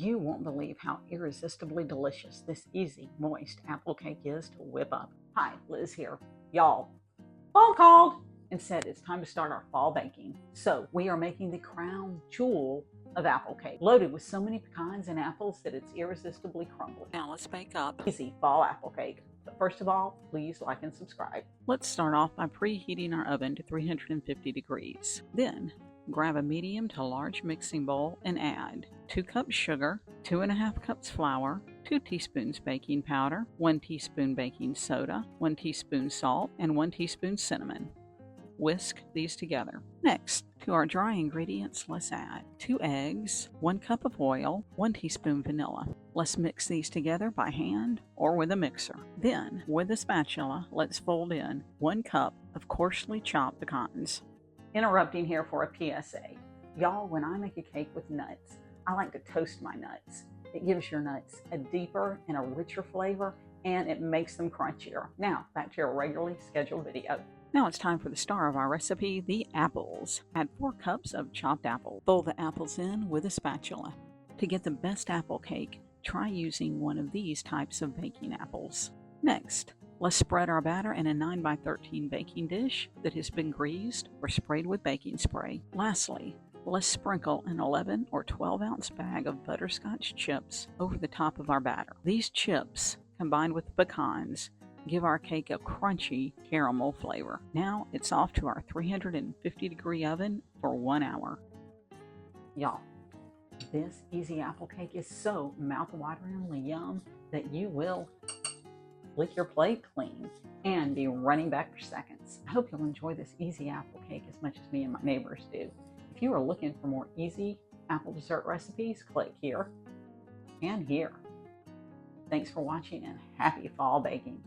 You won't believe how irresistibly delicious this easy, moist apple cake is to whip up. Hi, Liz here. Y'all, fall called and said it's time to start our fall baking. So we are making the crown jewel of apple cake, loaded with so many pecans and apples that it's irresistibly crumbly. Now let's bake up easy fall apple cake. But first of all, please like and subscribe. Let's start off by preheating our oven to 350 degrees. Then grab a medium to large mixing bowl and add 2 cups sugar, 2.5 cups flour, 2 teaspoons baking powder, 1 teaspoon baking soda, 1 teaspoon salt, and 1 teaspoon cinnamon. Whisk these together. Next, to our dry ingredients, let's add 2 eggs, 1 cup of oil, 1 teaspoon vanilla. Let's mix these together by hand or with a mixer. Then, with a spatula, let's fold in 1 cup of coarsely chopped pecans. Interrupting here for a PSA. Y'all, when I make a cake with nuts, I like to toast my nuts. It gives your nuts a deeper and a richer flavor, and it makes them crunchier. Now, back to your regularly scheduled video. Now it's time for the star of our recipe, the apples. Add 4 cups of chopped apple. Fold the apples in with a spatula. To get the best apple cake, try using one of these types of baking apples. Next, let's spread our batter in a 9x13 baking dish that has been greased or sprayed with baking spray. Lastly, let's sprinkle an 11 or 12 ounce bag of butterscotch chips over the top of our batter. These chips, combined with the pecans, give our cake a crunchy caramel flavor. Now it's off to our 350 degree oven for 1 hour. Y'all, this easy apple cake is so mouth-wateringly yum that you will lick your plate clean and be running back for seconds. I hope you'll enjoy this easy apple cake as much as me and my neighbors do. If you are looking for more easy apple dessert recipes, click here and here. Thanks for watching and happy fall baking.